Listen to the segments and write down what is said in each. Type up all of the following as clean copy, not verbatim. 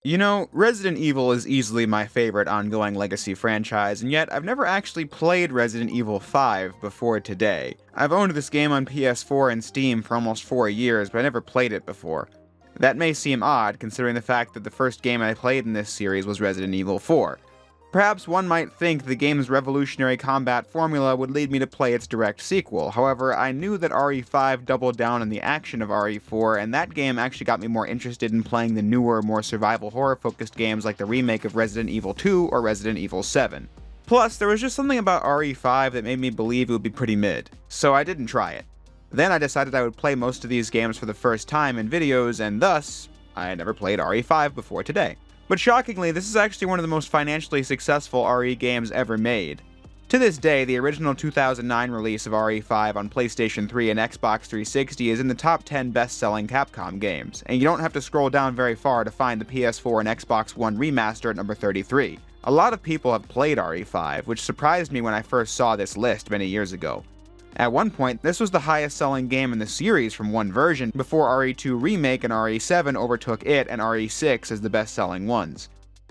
You know, Resident Evil is easily my favorite ongoing legacy franchise, and yet I've never actually played Resident Evil 5 before today. I've owned this game on PS4 and Steam for almost 4 years, but I never played it before. That may seem odd, considering the fact that the first game I played in this series was Resident Evil 4. Perhaps one might think the game's revolutionary combat formula would lead me to play its direct sequel. However, I knew that RE5 doubled down on the action of RE4, and that game actually got me more interested in playing the newer, more survival horror-focused games like the remake of Resident Evil 2 or Resident Evil 7. Plus, there was just something about RE5 that made me believe it would be pretty mid, so I didn't try it. Then I decided I would play most of these games for the first time in videos, and thus, I had never played RE5 before today. But shockingly, this is actually one of the most financially successful RE games ever made. To this day, the original 2009 release of RE5 on PlayStation 3 and Xbox 360 is in the top 10 best-selling Capcom games, and you don't have to scroll down very far to find the PS4 and Xbox One remaster at number 33. A lot of people have played RE5, which surprised me when I first saw this list many years ago. At one point, this was the highest-selling game in the series from one version, before RE2 Remake and RE7 overtook it and RE6 as the best-selling ones.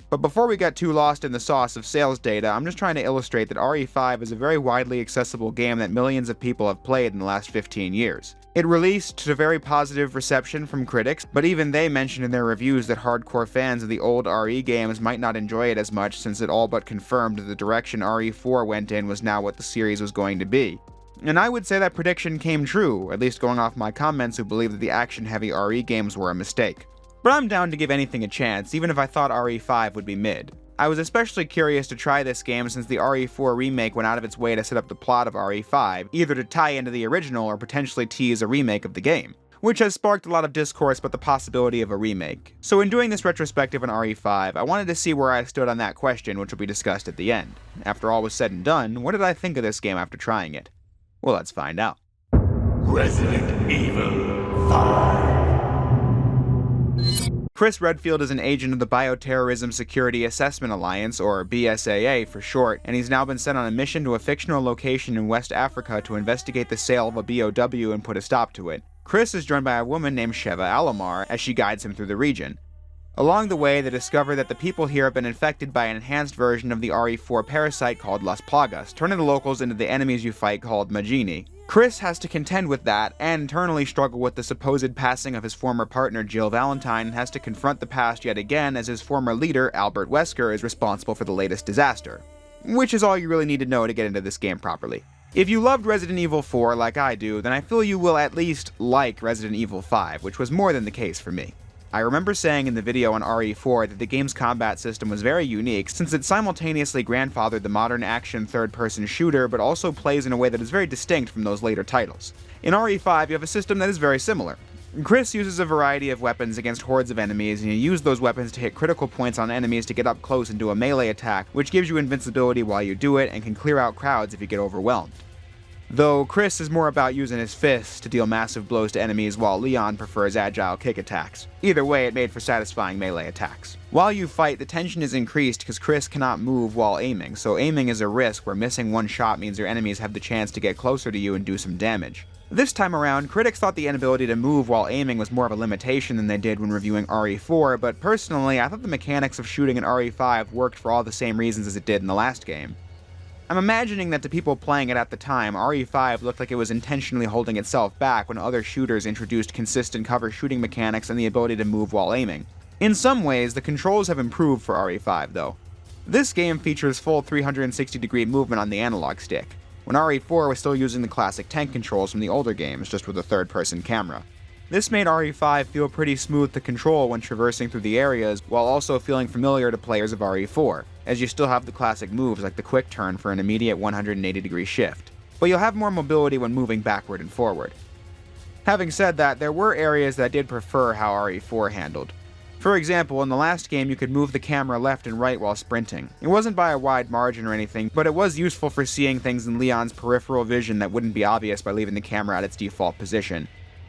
But before we get too lost in the sauce of sales data, I'm just trying to illustrate that RE5 is a very widely accessible game that millions of people have played in the last 15 years. It released to very positive reception from critics, but even they mentioned in their reviews that hardcore fans of the old RE games might not enjoy it as much, since it all but confirmed that the direction RE4 went in was now what the series was going to be. And I would say that prediction came true, at least going off my comments who believe that the action-heavy RE games were a mistake. But I'm down to give anything a chance, even if I thought RE5 would be mid. I was especially curious to try this game since the RE4 remake went out of its way to set up the plot of RE5, either to tie into the original or potentially tease a remake of the game, which has sparked a lot of discourse about the possibility of a remake. So in doing this retrospective on RE5, I wanted to see where I stood on that question, which will be discussed at the end. After all was said and done, what did I think of this game after trying it? Well, let's find out. Resident Evil 5. Chris Redfield is an agent of the Bioterrorism Security Assessment Alliance, or BSAA for short, and he's now been sent on a mission to a fictional location in West Africa to investigate the sale of a BOW and put a stop to it. Chris is joined by a woman named Sheva Alomar as she guides him through the region. Along the way, they discover that the people here have been infected by an enhanced version of the RE4 parasite called Las Plagas, turning the locals into the enemies you fight called Magini. Chris has to contend with that, and internally struggle with the supposed passing of his former partner Jill Valentine, and has to confront the past yet again as his former leader, Albert Wesker, is responsible for the latest disaster. Which is all you really need to know to get into this game properly. If you loved Resident Evil 4 like I do, then I feel you will at least like Resident Evil 5, which was more than the case for me. I remember saying in the video on RE4 that the game's combat system was very unique since it simultaneously grandfathered the modern action third-person shooter but also plays in a way that is very distinct from those later titles. In RE5 you have a system that is very similar. Chris uses a variety of weapons against hordes of enemies, and you use those weapons to hit critical points on enemies to get up close and do a melee attack, which gives you invincibility while you do it and can clear out crowds if you get overwhelmed. Though Chris is more about using his fists to deal massive blows to enemies, while Leon prefers agile kick attacks. Either way, it made for satisfying melee attacks. While you fight, the tension is increased because Chris cannot move while aiming, so aiming is a risk where missing one shot means your enemies have the chance to get closer to you and do some damage. This time around, critics thought the inability to move while aiming was more of a limitation than they did when reviewing RE4, but personally, I thought the mechanics of shooting in RE5 worked for all the same reasons as it did in the last game. I'm imagining that to people playing it at the time, RE5 looked like it was intentionally holding itself back when other shooters introduced consistent cover shooting mechanics and the ability to move while aiming. In some ways, the controls have improved for RE5 though. This game features full 360-degree movement on the analog stick, when RE4 was still using the classic tank controls from the older games, just with a third-person camera. This made RE5 feel pretty smooth to control when traversing through the areas, while also feeling familiar to players of RE4, as you still have the classic moves like the quick turn for an immediate 180-degree shift. But you'll have more mobility when moving backward and forward. Having said that, there were areas that I did prefer how RE4 handled. For example, in the last game you could move the camera left and right while sprinting. It wasn't by a wide margin or anything, but it was useful for seeing things in Leon's peripheral vision that wouldn't be obvious by leaving the camera at its default position.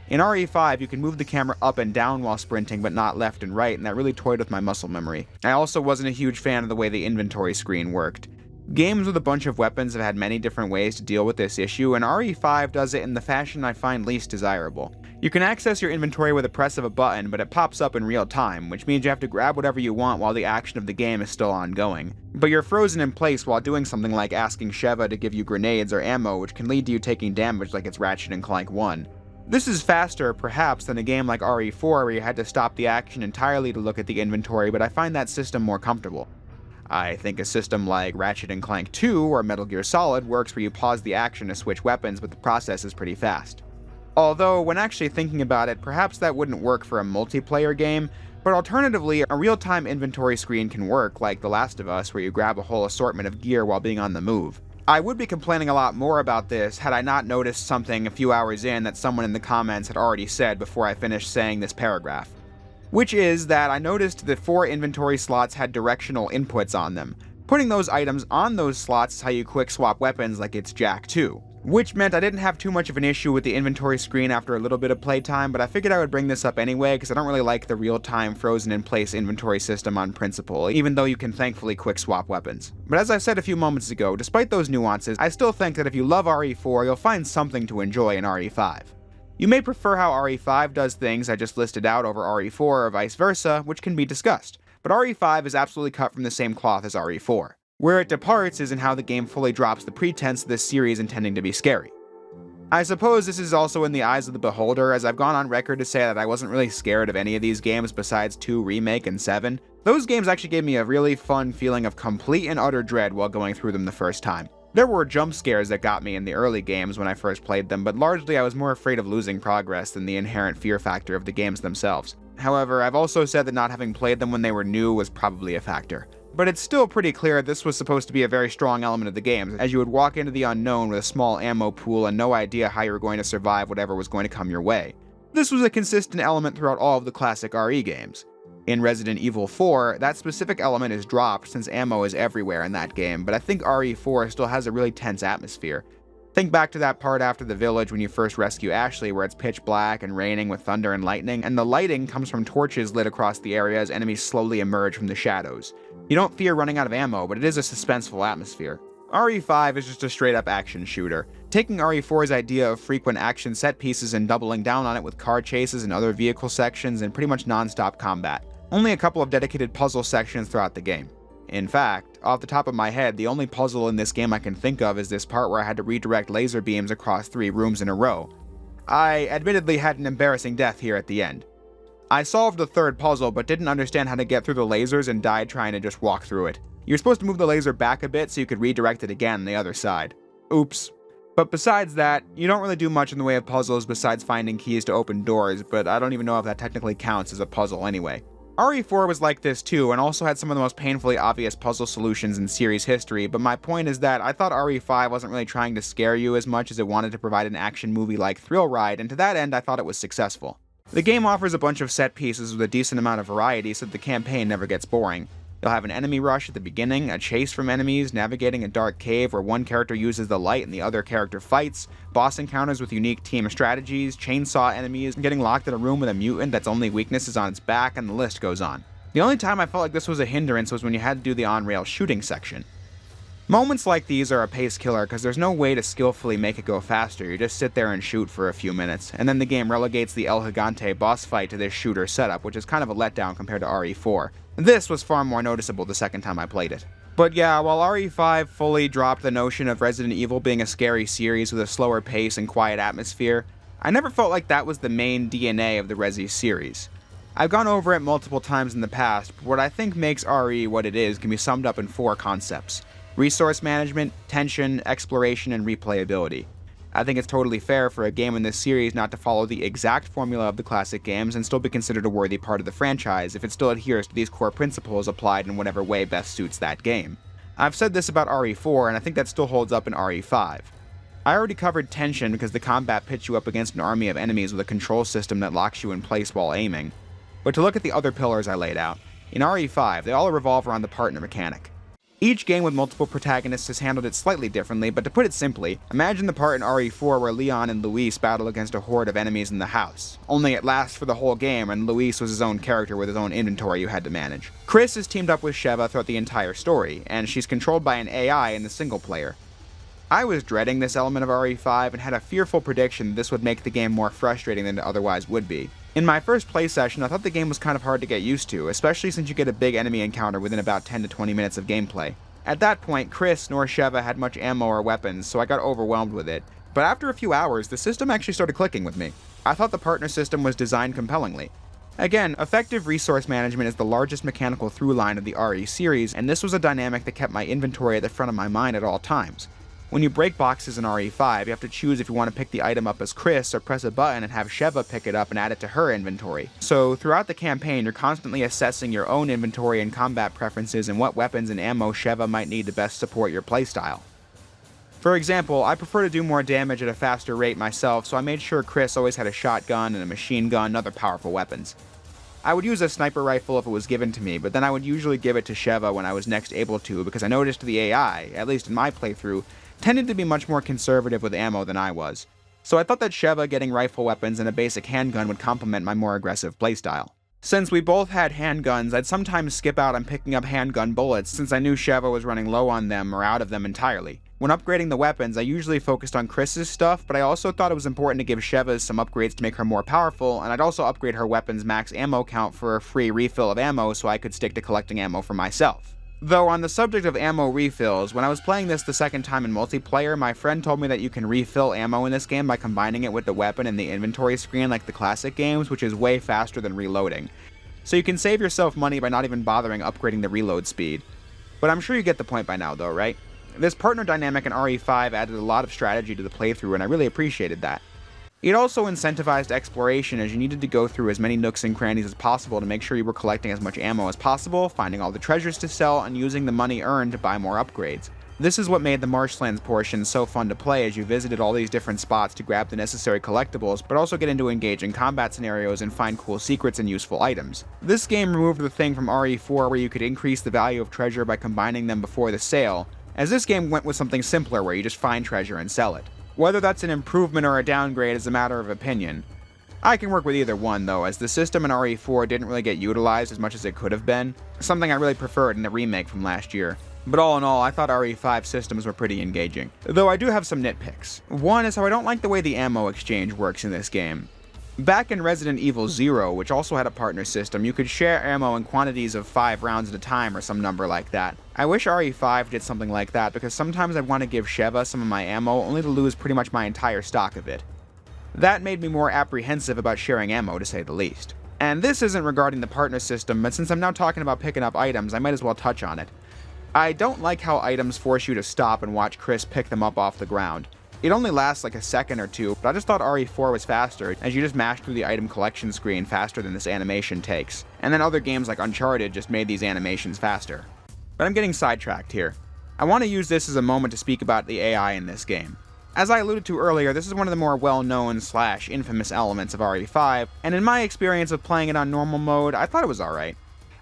In RE5, you can move the camera up and down while sprinting, but not left and right, and that really toyed with my muscle memory. I also wasn't a huge fan of the way the inventory screen worked. Games with a bunch of weapons have had many different ways to deal with this issue, and RE5 does it in the fashion I find least desirable. You can access your inventory with a press of a button, but it pops up in real time, which means you have to grab whatever you want while the action of the game is still ongoing. But you're frozen in place while doing something like asking Sheva to give you grenades or ammo, which can lead to you taking damage like it's Ratchet & Clank 1. This is faster, perhaps, than a game like RE4 where you had to stop the action entirely to look at the inventory, but I find that system more comfortable. I think a system like Ratchet & Clank 2 or Metal Gear Solid works where you pause the action to switch weapons, but the process is pretty fast. Although, when actually thinking about it, perhaps that wouldn't work for a multiplayer game, but alternatively, a real-time inventory screen can work, like The Last of Us, where you grab a whole assortment of gear while being on the move. I would be complaining a lot more about this had I not noticed something a few hours in that someone in the comments had already said before I finished saying this paragraph. Which is that I noticed that 4 inventory slots had directional inputs on them. Putting those items on those slots is how you quick swap weapons like it's Jak 2. Which meant I didn't have too much of an issue with the inventory screen after a little bit of playtime, but I figured I would bring this up anyway because I don't really like the real-time frozen-in-place inventory system on principle, even though you can thankfully quick swap weapons. But as I said a few moments ago, despite those nuances, I still think that if you love RE4, you'll find something to enjoy in RE5. You may prefer how RE5 does things I just listed out over RE4 or vice versa, which can be discussed, but RE5 is absolutely cut from the same cloth as RE4. Where it departs is in how the game fully drops the pretense of this series intending to be scary. I suppose this is also in the eyes of the beholder, as I've gone on record to say that I wasn't really scared of any of these games besides 2 Remake and 7. Those games actually gave me a really fun feeling of complete and utter dread while going through them the first time. There were jump scares that got me in the early games when I first played them, but largely I was more afraid of losing progress than the inherent fear factor of the games themselves. However, I've also said that not having played them when they were new was probably a factor. But it's still pretty clear this was supposed to be a very strong element of the game, as you would walk into the unknown with a small ammo pool and no idea how you were going to survive whatever was going to come your way. This was a consistent element throughout all of the classic RE games. In Resident Evil 4, that specific element is dropped since ammo is everywhere in that game, but I think RE4 still has a really tense atmosphere. Think back to that part after the village when you first rescue Ashley where it's pitch black and raining with thunder and lightning, and the lighting comes from torches lit across the area as enemies slowly emerge from the shadows. You don't fear running out of ammo, but it is a suspenseful atmosphere. RE5 is just a straight-up action shooter, taking RE4's idea of frequent action set pieces and doubling down on it with car chases and other vehicle sections and pretty much non-stop combat. Only a couple of dedicated puzzle sections throughout the game. In fact, off the top of my head, the only puzzle in this game I can think of is this part where I had to redirect laser beams across 3 rooms in a row. I admittedly had an embarrassing death here at the end. I solved the 3rd puzzle, but didn't understand how to get through the lasers and died trying to just walk through it. You're supposed to move the laser back a bit so you could redirect it again on the other side. Oops. But besides that, you don't really do much in the way of puzzles besides finding keys to open doors, but I don't even know if that technically counts as a puzzle anyway. RE4 was like this too, and also had some of the most painfully obvious puzzle solutions in series history, but my point is that I thought RE5 wasn't really trying to scare you as much as it wanted to provide an action movie-like thrill ride, and to that end I thought it was successful. The game offers a bunch of set pieces with a decent amount of variety so that the campaign never gets boring. You'll have an enemy rush at the beginning, a chase from enemies, navigating a dark cave where one character uses the light and the other character fights, boss encounters with unique team strategies, chainsaw enemies, getting locked in a room with a mutant that's only weakness is on its back, and the list goes on. The only time I felt like this was a hindrance was when you had to do the on-rail shooting section. Moments like these are a pace killer because there's no way to skillfully make it go faster, you just sit there and shoot for a few minutes, and then the game relegates the El Gigante boss fight to this shooter setup, which is kind of a letdown compared to RE4. This was far more noticeable the second time I played it. But yeah, while RE5 fully dropped the notion of Resident Evil being a scary series with a slower pace and quiet atmosphere, I never felt like that was the main DNA of the Resi series. I've gone over it multiple times in the past, but what I think makes RE what it is can be summed up in 4 concepts: resource management, tension, exploration, and replayability. I think it's totally fair for a game in this series not to follow the exact formula of the classic games and still be considered a worthy part of the franchise if it still adheres to these core principles applied in whatever way best suits that game. I've said this about RE4, and I think that still holds up in RE5. I already covered tension because the combat pits you up against an army of enemies with a control system that locks you in place while aiming. But to look at the other pillars I laid out, in RE5 they all revolve around the partner mechanic. Each game with multiple protagonists has handled it slightly differently, but to put it simply, imagine the part in RE4 where Leon and Luis battle against a horde of enemies in the house. Only it lasts for the whole game, and Luis was his own character with his own inventory you had to manage. Chris is teamed up with Sheva throughout the entire story, and she's controlled by an AI in the single player. I was dreading this element of RE5 and had a fearful prediction that this would make the game more frustrating than it otherwise would be. In my first play session, I thought the game was kind of hard to get used to, especially since you get a big enemy encounter within about 10 to 20 minutes of gameplay. At that point, Chris nor Sheva had much ammo or weapons, so I got overwhelmed with it. But after a few hours, the system actually started clicking with me. I thought the partner system was designed compellingly. Again, effective resource management is the largest mechanical through line of the RE series, and this was a dynamic that kept my inventory at the front of my mind at all times. When you break boxes in RE5, you have to choose if you want to pick the item up as Chris or press a button and have Sheva pick it up and add it to her inventory. So throughout the campaign, you're constantly assessing your own inventory and combat preferences and what weapons and ammo Sheva might need to best support your playstyle. For example, I prefer to do more damage at a faster rate myself, so I made sure Chris always had a shotgun and a machine gun and other powerful weapons. I would use a sniper rifle if it was given to me, but then I would usually give it to Sheva when I was next able to, because I noticed the AI, at least in my playthrough, tended to be much more conservative with ammo than I was. So I thought that Sheva getting rifle weapons and a basic handgun would complement my more aggressive playstyle. Since we both had handguns, I'd sometimes skip out on picking up handgun bullets since I knew Sheva was running low on them or out of them entirely. When upgrading the weapons, I usually focused on Chris's stuff, but I also thought it was important to give Sheva's some upgrades to make her more powerful, and I'd also upgrade her weapon's max ammo count for a free refill of ammo so I could stick to collecting ammo for myself. Though on the subject of ammo refills, when I was playing this the second time in multiplayer, my friend told me that you can refill ammo in this game by combining it with the weapon in the inventory screen like the classic games, which is way faster than reloading. So you can save yourself money by not even bothering upgrading the reload speed. But I'm sure you get the point by now though, right? This partner dynamic in RE5 added a lot of strategy to the playthrough and I really appreciated that. It also incentivized exploration as you needed to go through as many nooks and crannies as possible to make sure you were collecting as much ammo as possible, finding all the treasures to sell, and using the money earned to buy more upgrades. This is what made the Marshlands portion so fun to play as you visited all these different spots to grab the necessary collectibles, but also get into engaging combat scenarios and find cool secrets and useful items. This game removed the thing from RE4 where you could increase the value of treasure by combining them before the sale, as this game went with something simpler where you just find treasure and sell it. Whether that's an improvement or a downgrade is a matter of opinion. I can work with either one though, as the system in RE4 didn't really get utilized as much as it could have been, something I really preferred in the remake from last year. But all in all, I thought RE5 systems were pretty engaging. Though I do have some nitpicks. One is how I don't like the way the ammo exchange works in this game. Back in Resident Evil 0, which also had a partner system, you could share ammo in quantities of 5 rounds at a time or some number like that. I wish RE5 did something like that because sometimes I'd want to give Sheva some of my ammo only to lose pretty much my entire stock of it. That made me more apprehensive about sharing ammo to say the least. And this isn't regarding the partner system, but since I'm now talking about picking up items, I might as well touch on it. I don't like how items force you to stop and watch Chris pick them up off the ground. It only lasts like a second or two, but I just thought RE4 was faster, as you just mash through the item collection screen faster than this animation takes. And then other games like Uncharted just made these animations faster. But I'm getting sidetracked here. I want to use this as a moment to speak about the AI in this game. As I alluded to earlier, this is one of the more well-known / infamous elements of RE5, and in my experience of playing it on normal mode, I thought it was alright.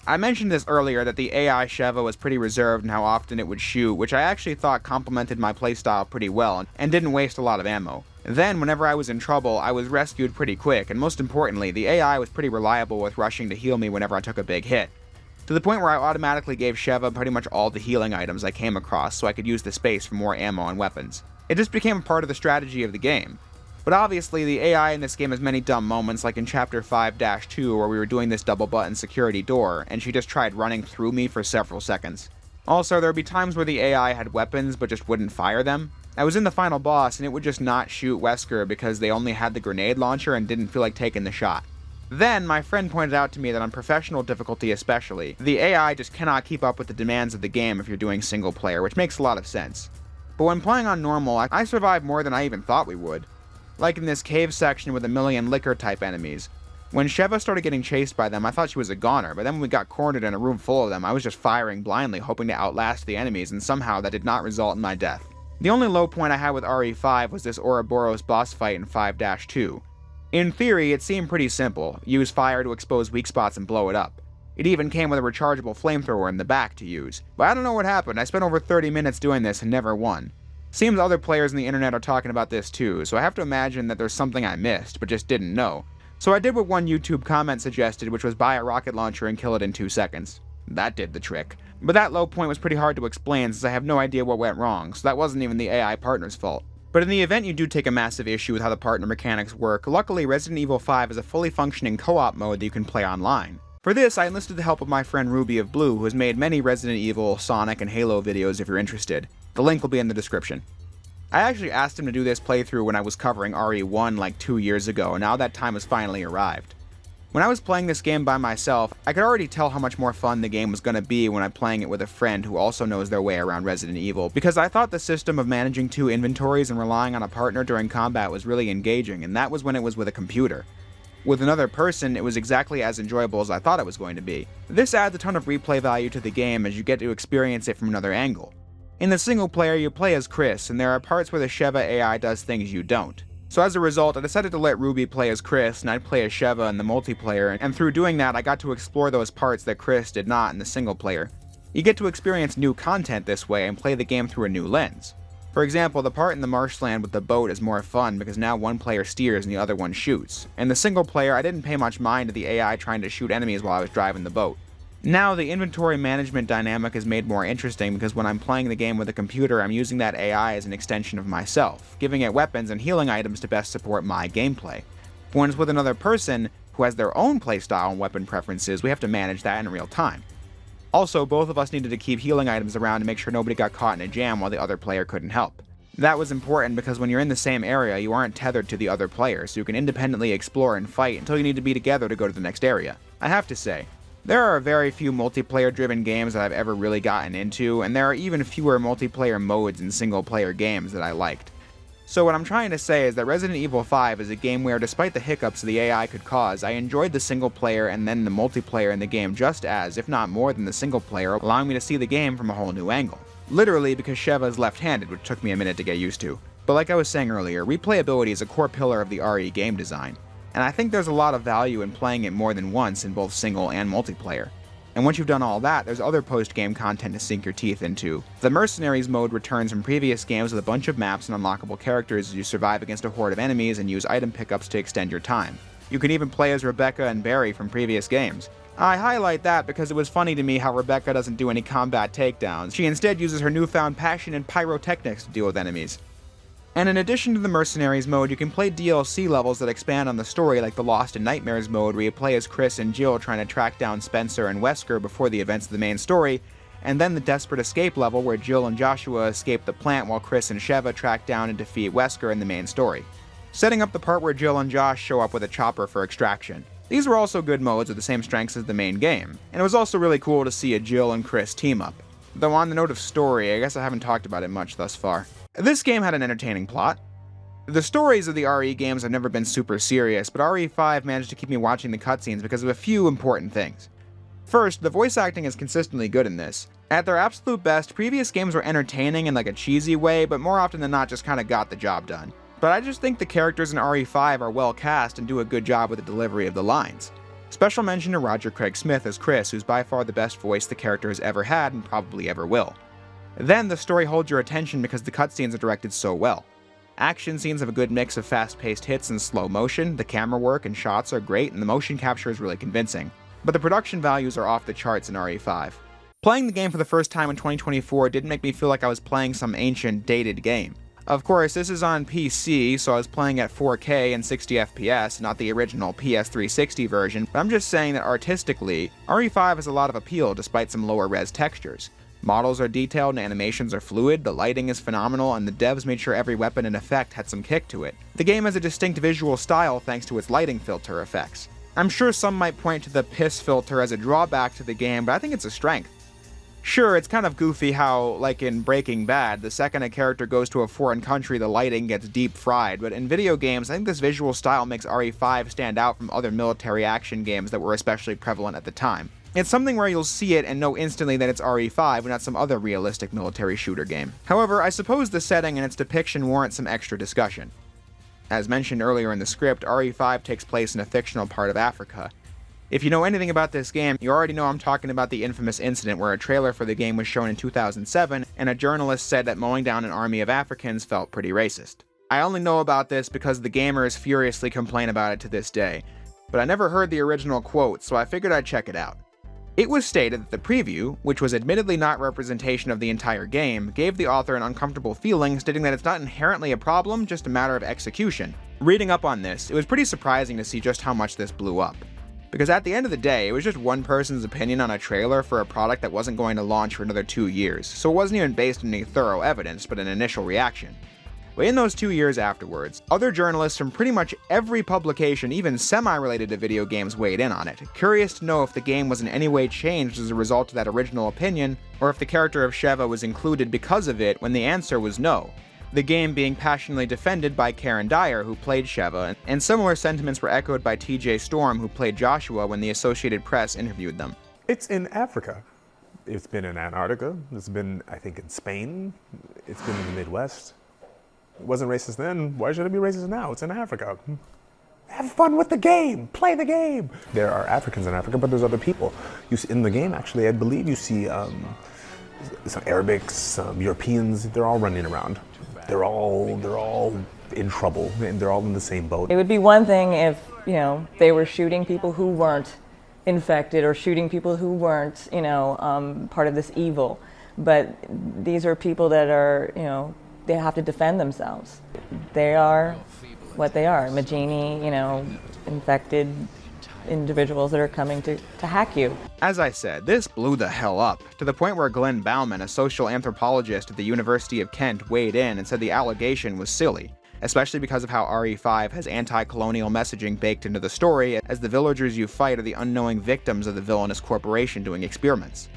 I mentioned this earlier that the AI Sheva was pretty reserved in how often it would shoot, which I actually thought complemented my playstyle pretty well, and didn't waste a lot of ammo. Then, whenever I was in trouble, I was rescued pretty quick, and most importantly, the AI was pretty reliable with rushing to heal me whenever I took a big hit. To the point where I automatically gave Sheva pretty much all the healing items I came across so I could use the space for more ammo and weapons. It just became a part of the strategy of the game. But obviously, the AI in this game has many dumb moments, like in Chapter 5-2, where we were doing this double-button security door, and she just tried running through me for several seconds. Also, there would be times where the AI had weapons, but just wouldn't fire them. I was in the final boss, and it would just not shoot Wesker because they only had the grenade launcher and didn't feel like taking the shot. Then, my friend pointed out to me that on professional difficulty especially, the AI just cannot keep up with the demands of the game if you're doing single player, which makes a lot of sense. But when playing on normal, I survived more than I even thought we would. Like in this cave section with a million liquor-type enemies. When Sheva started getting chased by them, I thought she was a goner, but then when we got cornered in a room full of them, I was just firing blindly, hoping to outlast the enemies, and somehow that did not result in my death. The only low point I had with RE5 was this Ouroboros boss fight in 5-2. In theory, it seemed pretty simple. Use fire to expose weak spots and blow it up. It even came with a rechargeable flamethrower in the back to use. But I don't know what happened, I spent over 30 minutes doing this and never won. Seems other players on the internet are talking about this too, so I have to imagine that there's something I missed, but just didn't know. So I did what one YouTube comment suggested, which was buy a rocket launcher and kill it in 2 seconds. That did the trick. But that low point was pretty hard to explain since I have no idea what went wrong, so that wasn't even the AI partner's fault. But in the event you do take a massive issue with how the partner mechanics work, luckily Resident Evil 5 is a fully functioning co-op mode that you can play online. For this, I enlisted the help of my friend Ruby of Blue, who has made many Resident Evil, Sonic, and Halo videos if you're interested. The link will be in the description. I actually asked him to do this playthrough when I was covering RE1 like 2 years ago, and now that time has finally arrived. When I was playing this game by myself, I could already tell how much more fun the game was going to be when I'm playing it with a friend who also knows their way around Resident Evil, because I thought the system of managing 2 inventories and relying on a partner during combat was really engaging, and that was when it was with a computer. With another person, it was exactly as enjoyable as I thought it was going to be. This adds a ton of replay value to the game as you get to experience it from another angle. In the single player, you play as Chris, and there are parts where the Sheva AI does things you don't. So as a result, I decided to let Ruby play as Chris, and I'd play as Sheva in the multiplayer, and through doing that, I got to explore those parts that Chris did not in the single player. You get to experience new content this way and play the game through a new lens. For example, the part in the marshland with the boat is more fun because now one player steers and the other one shoots. In the single player, I didn't pay much mind to the AI trying to shoot enemies while I was driving the boat. Now, the inventory management dynamic is made more interesting because when I'm playing the game with a computer, I'm using that AI as an extension of myself, giving it weapons and healing items to best support my gameplay. When it's with another person who has their own playstyle and weapon preferences, we have to manage that in real time. Also, both of us needed to keep healing items around to make sure nobody got caught in a jam while the other player couldn't help. That was important because when you're in the same area, you aren't tethered to the other player, so you can independently explore and fight until you need to be together to go to the next area. I have to say, there are very few multiplayer-driven games that I've ever really gotten into, and there are even fewer multiplayer modes in single-player games that I liked. So what I'm trying to say is that Resident Evil 5 is a game where, despite the hiccups the AI could cause, I enjoyed the single player and then the multiplayer in the game just as, if not more than the single player, allowing me to see the game from a whole new angle. Literally because Sheva is left-handed, which took me a minute to get used to. But like I was saying earlier, replayability is a core pillar of the RE game design, and I think there's a lot of value in playing it more than once in both single and multiplayer. And once you've done all that, there's other post-game content to sink your teeth into. The Mercenaries mode returns from previous games with a bunch of maps and unlockable characters as you survive against a horde of enemies and use item pickups to extend your time. You can even play as Rebecca and Barry from previous games. I highlight that because it was funny to me how Rebecca doesn't do any combat takedowns. She instead uses her newfound passion in pyrotechnics to deal with enemies. And in addition to the Mercenaries mode, you can play DLC levels that expand on the story, like the Lost in Nightmares mode, where you play as Chris and Jill trying to track down Spencer and Wesker before the events of the main story, and then the Desperate Escape level, where Jill and Joshua escape the plant while Chris and Sheva track down and defeat Wesker in the main story, setting up the part where Jill and Josh show up with a chopper for extraction. These were also good modes with the same strengths as the main game, and it was also really cool to see a Jill and Chris team up. Though on the note of story, I guess I haven't talked about it much thus far. This game had an entertaining plot. The stories of the RE games have never been super serious, but RE5 managed to keep me watching the cutscenes because of a few important things. First, the voice acting is consistently good in this. At their absolute best, previous games were entertaining in like a cheesy way, but more often than not just kinda got the job done. But I just think the characters in RE5 are well cast and do a good job with the delivery of the lines. Special mention to Roger Craig Smith as Chris, who's by far the best voice the character has ever had and probably ever will. Then the story holds your attention because the cutscenes are directed so well. Action scenes have a good mix of fast-paced hits and slow motion, the camera work and shots are great, and the motion capture is really convincing. But the production values are off the charts in RE5. Playing the game for the first time in 2024 didn't make me feel like I was playing some ancient, dated game. Of course, this is on PC, so I was playing at 4K and 60 FPS, not the original PS360 version, but I'm just saying that artistically, RE5 has a lot of appeal despite some lower res textures. Models are detailed and animations are fluid, the lighting is phenomenal, and the devs made sure every weapon and effect had some kick to it. The game has a distinct visual style thanks to its lighting filter effects. I'm sure some might point to the piss filter as a drawback to the game, but I think it's a strength. Sure, it's kind of goofy how, like in Breaking Bad, the second a character goes to a foreign country the lighting gets deep fried, but in video games I think this visual style makes RE5 stand out from other military action games that were especially prevalent at the time. It's something where you'll see it and know instantly that it's RE5 and not some other realistic military shooter game. However, I suppose the setting and its depiction warrant some extra discussion. As mentioned earlier in the script, RE5 takes place in a fictional part of Africa. If you know anything about this game, you already know I'm talking about the infamous incident where a trailer for the game was shown in 2007 and a journalist said that mowing down an army of Africans felt pretty racist. I only know about this because the gamers furiously complain about it to this day, but I never heard the original quote, so I figured I'd check it out. It was stated that the preview, which was admittedly not representation of the entire game, gave the author an uncomfortable feeling, stating that it's not inherently a problem, just a matter of execution. Reading up on this, it was pretty surprising to see just how much this blew up. Because at the end of the day, it was just one person's opinion on a trailer for a product that wasn't going to launch for another 2 years, so it wasn't even based on any thorough evidence, but an initial reaction. But in those 2 years afterwards, other journalists from pretty much every publication, even semi-related to video games, weighed in on it, curious to know if the game was in any way changed as a result of that original opinion, or if the character of Sheva was included because of it, when the answer was no. The game being passionately defended by Karen Dyer, who played Sheva, and similar sentiments were echoed by TJ Storm, who played Joshua, when the Associated Press interviewed them. It's in Africa. It's been in Antarctica. It's been, I think, in Spain. It's been in the Midwest. It wasn't racist then. Why should it be racist now? It's in Africa. Have fun with the game. Play the game. There are Africans in Africa, but there's other people. You see, in the game, actually, I believe you see some Arabics, some Europeans. They're all running around. They're all in trouble, and they're all in the same boat. It would be one thing if, they were shooting people who weren't infected or shooting people who weren't, part of this evil. But these are people that are, they have to defend themselves. They are what they are, Majini, infected individuals that are coming to hack you. As I said, this blew the hell up, to the point where Glenn Bauman, a social anthropologist at the University of Kent, weighed in and said the allegation was silly, especially because of how RE5 has anti-colonial messaging baked into the story, as the villagers you fight are the unknowing victims of the villainous corporation doing experiments.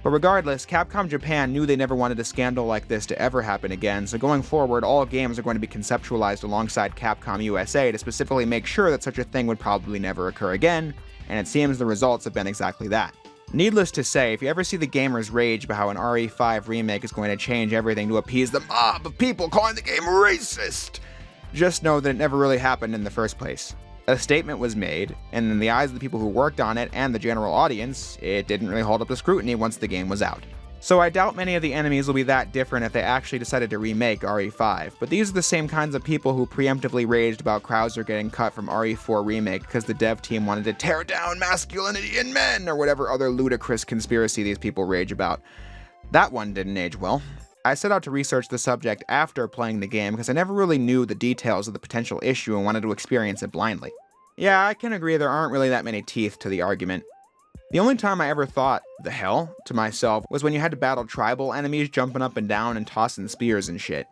But regardless, Capcom Japan knew they never wanted a scandal like this to ever happen again, so going forward, all games are going to be conceptualized alongside Capcom USA to specifically make sure that such a thing would probably never occur again, and it seems the results have been exactly that. Needless to say, if you ever see the gamers rage about how an RE5 remake is going to change everything to appease the mob of people calling the game racist, just know that it never really happened in the first place. A statement was made, and in the eyes of the people who worked on it and the general audience, it didn't really hold up to scrutiny once the game was out. So I doubt many of the enemies will be that different if they actually decided to remake RE5, but these are the same kinds of people who preemptively raged about Krauser getting cut from RE4 Remake because the dev team wanted to tear down masculinity in men, or whatever other ludicrous conspiracy these people rage about. That one didn't age well. I set out to research the subject after playing the game because I never really knew the details of the potential issue and wanted to experience it blindly. Yeah, I can agree there aren't really that many teeth to the argument. The only time I ever thought, the hell, to myself was when you had to battle tribal enemies jumping up and down and tossing spears and shit.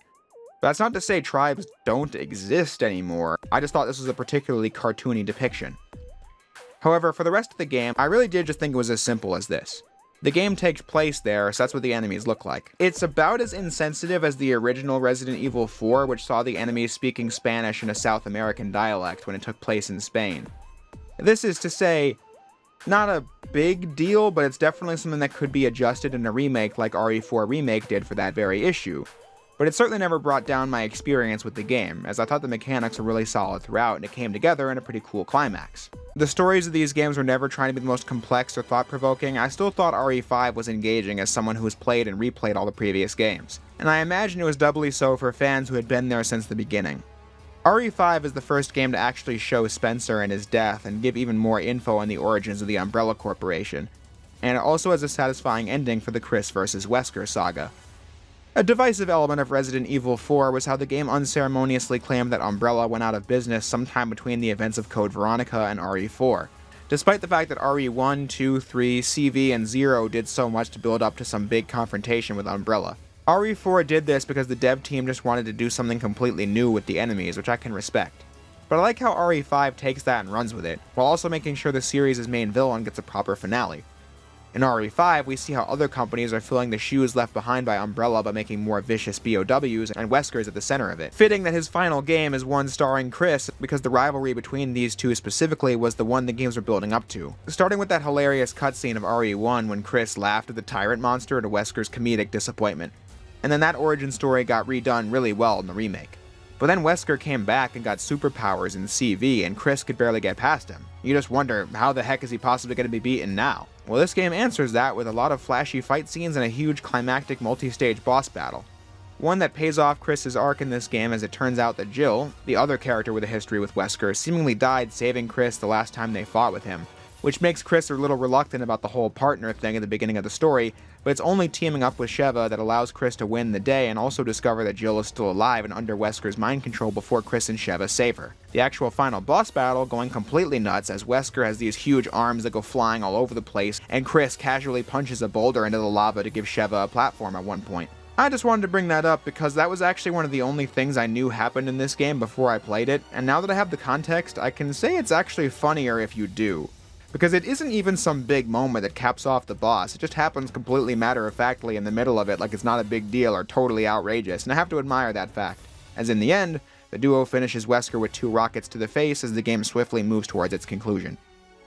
But that's not to say tribes don't exist anymore, I just thought this was a particularly cartoony depiction. However, for the rest of the game, I really did just think it was as simple as this. The game takes place there, so that's what the enemies look like. It's about as insensitive as the original Resident Evil 4, which saw the enemies speaking Spanish in a South American dialect when it took place in Spain. This is to say, not a big deal, but it's definitely something that could be adjusted in a remake like RE4 Remake did for that very issue. But it certainly never brought down my experience with the game, as I thought the mechanics were really solid throughout and it came together in a pretty cool climax. The stories of these games were never trying to be the most complex or thought-provoking. I still thought RE5 was engaging as someone who has played and replayed all the previous games, and I imagine it was doubly so for fans who had been there since the beginning. RE5 is the first game to actually show Spencer and his death and give even more info on the origins of the Umbrella Corporation, and it also has a satisfying ending for the Chris vs. Wesker saga. A divisive element of Resident Evil 4 was how the game unceremoniously claimed that Umbrella went out of business sometime between the events of Code Veronica and RE4, despite the fact that RE1, 2, 3, CV, and 0 did so much to build up to some big confrontation with Umbrella. RE4 did this because the dev team just wanted to do something completely new with the enemies, which I can respect. But I like how RE5 takes that and runs with it, while also making sure the series' main villain gets a proper finale. In RE5, we see how other companies are filling the shoes left behind by Umbrella by making more vicious BOWs, and Wesker's at the center of it. Fitting that his final game is one starring Chris, because the rivalry between these two specifically was the one the games were building up to. Starting with that hilarious cutscene of RE1 when Chris laughed at the tyrant monster to Wesker's comedic disappointment. And then that origin story got redone really well in the remake. But then Wesker came back and got superpowers in CV, and Chris could barely get past him. You just wonder, how the heck is he possibly going to be beaten now? Well, this game answers that with a lot of flashy fight scenes and a huge climactic multi-stage boss battle. One that pays off Chris's arc in this game, as it turns out that Jill, the other character with a history with Wesker, seemingly died saving Chris the last time they fought with him, which makes Chris a little reluctant about the whole partner thing at the beginning of the story, but it's only teaming up with Sheva that allows Chris to win the day and also discover that Jill is still alive and under Wesker's mind control before Chris and Sheva save her. The actual final boss battle going completely nuts as Wesker has these huge arms that go flying all over the place, and Chris casually punches a boulder into the lava to give Sheva a platform at one point. I just wanted to bring that up because that was actually one of the only things I knew happened in this game before I played it, and now that I have the context, I can say it's actually funnier if you do. Because it isn't even some big moment that caps off the boss, it just happens completely matter-of-factly in the middle of it like it's not a big deal or totally outrageous, and I have to admire that fact. As in the end, the duo finishes Wesker with 2 rockets to the face as the game swiftly moves towards its conclusion.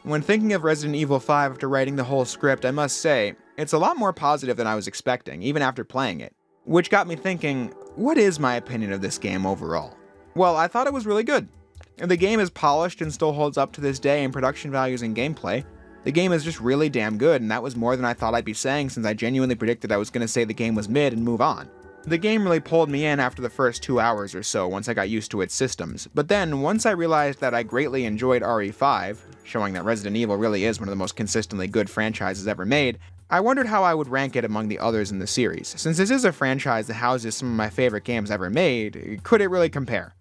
When thinking of Resident Evil 5 after writing the whole script, I must say, it's a lot more positive than I was expecting, even after playing it. Which got me thinking, what is my opinion of this game overall? Well, I thought it was really good. The game is polished and still holds up to this day in production values and gameplay. The game is just really damn good, and that was more than I thought I'd be saying since I genuinely predicted I was going to say the game was mid and move on. The game really pulled me in after the first 2 hours or so once I got used to its systems, but then once I realized that I greatly enjoyed RE5, showing that Resident Evil really is one of the most consistently good franchises ever made, I wondered how I would rank it among the others in the series. Since this is a franchise that houses some of my favorite games ever made, could it really compare?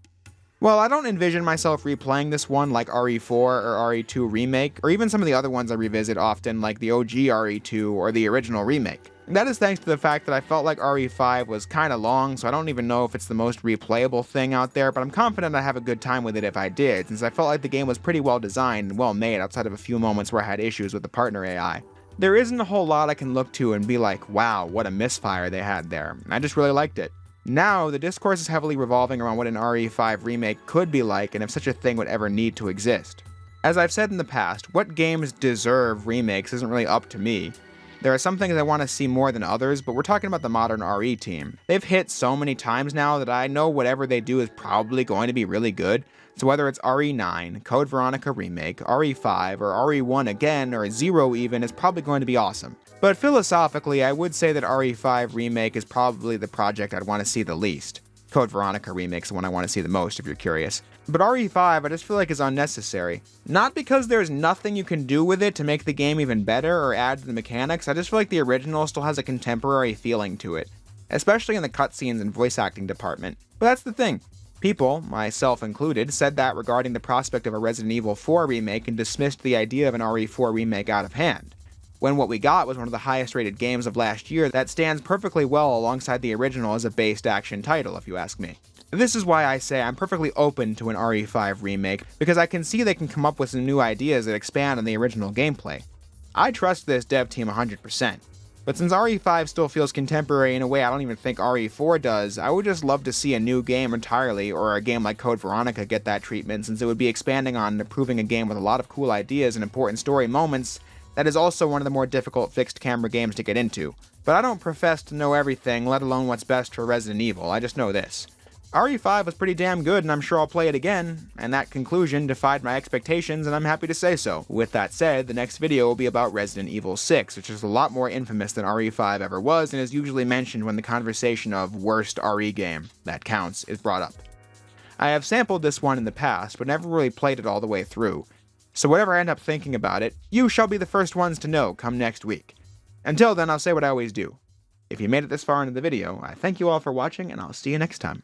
Well, I don't envision myself replaying this one like RE4 or RE2 Remake, or even some of the other ones I revisit often like the OG RE2 or the original Remake. That is thanks to the fact that I felt like RE5 was kinda long, so I don't even know if it's the most replayable thing out there, but I'm confident I'd have a good time with it if I did, since I felt like the game was pretty well designed and well made outside of a few moments where I had issues with the partner AI. There isn't a whole lot I can look to and be like, wow, what a misfire they had there. I just really liked it. Now, the discourse is heavily revolving around what an RE5 remake could be like and if such a thing would ever need to exist. As I've said in the past, what games deserve remakes isn't really up to me. There are some things I want to see more than others, but we're talking about the modern RE team. They've hit so many times now that I know whatever they do is probably going to be really good. So whether it's RE9, Code Veronica Remake, RE5, or RE1 again, or Zero even, is probably going to be awesome. But philosophically, I would say that RE5 Remake is probably the project I'd want to see the least. Code Veronica Remake's the one I want to see the most, if you're curious. But RE5 I just feel like is unnecessary. Not because there's nothing you can do with it to make the game even better or add to the mechanics, I just feel like the original still has a contemporary feeling to it. Especially in the cutscenes and voice acting department. But that's the thing. People, myself included, said that regarding the prospect of a Resident Evil 4 remake and dismissed the idea of an RE4 remake out of hand. When what we got was one of the highest rated games of last year that stands perfectly well alongside the original as a based action title, if you ask me. This is why I say I'm perfectly open to an RE5 remake, because I can see they can come up with some new ideas that expand on the original gameplay. I trust this dev team 100%. But since RE5 still feels contemporary in a way I don't even think RE4 does, I would just love to see a new game entirely, or a game like Code Veronica get that treatment, since it would be expanding on and improving a game with a lot of cool ideas and important story moments that is also one of the more difficult fixed camera games to get into. But I don't profess to know everything, let alone what's best for Resident Evil, I just know this. RE5 was pretty damn good, and I'm sure I'll play it again, and that conclusion defied my expectations, and I'm happy to say so. With that said, the next video will be about Resident Evil 6, which is a lot more infamous than RE5 ever was, and is usually mentioned when the conversation of worst RE game, that counts, is brought up. I have sampled this one in the past, but never really played it all the way through. So whatever I end up thinking about it, you shall be the first ones to know come next week. Until then, I'll say what I always do. If you made it this far into the video, I thank you all for watching, and I'll see you next time.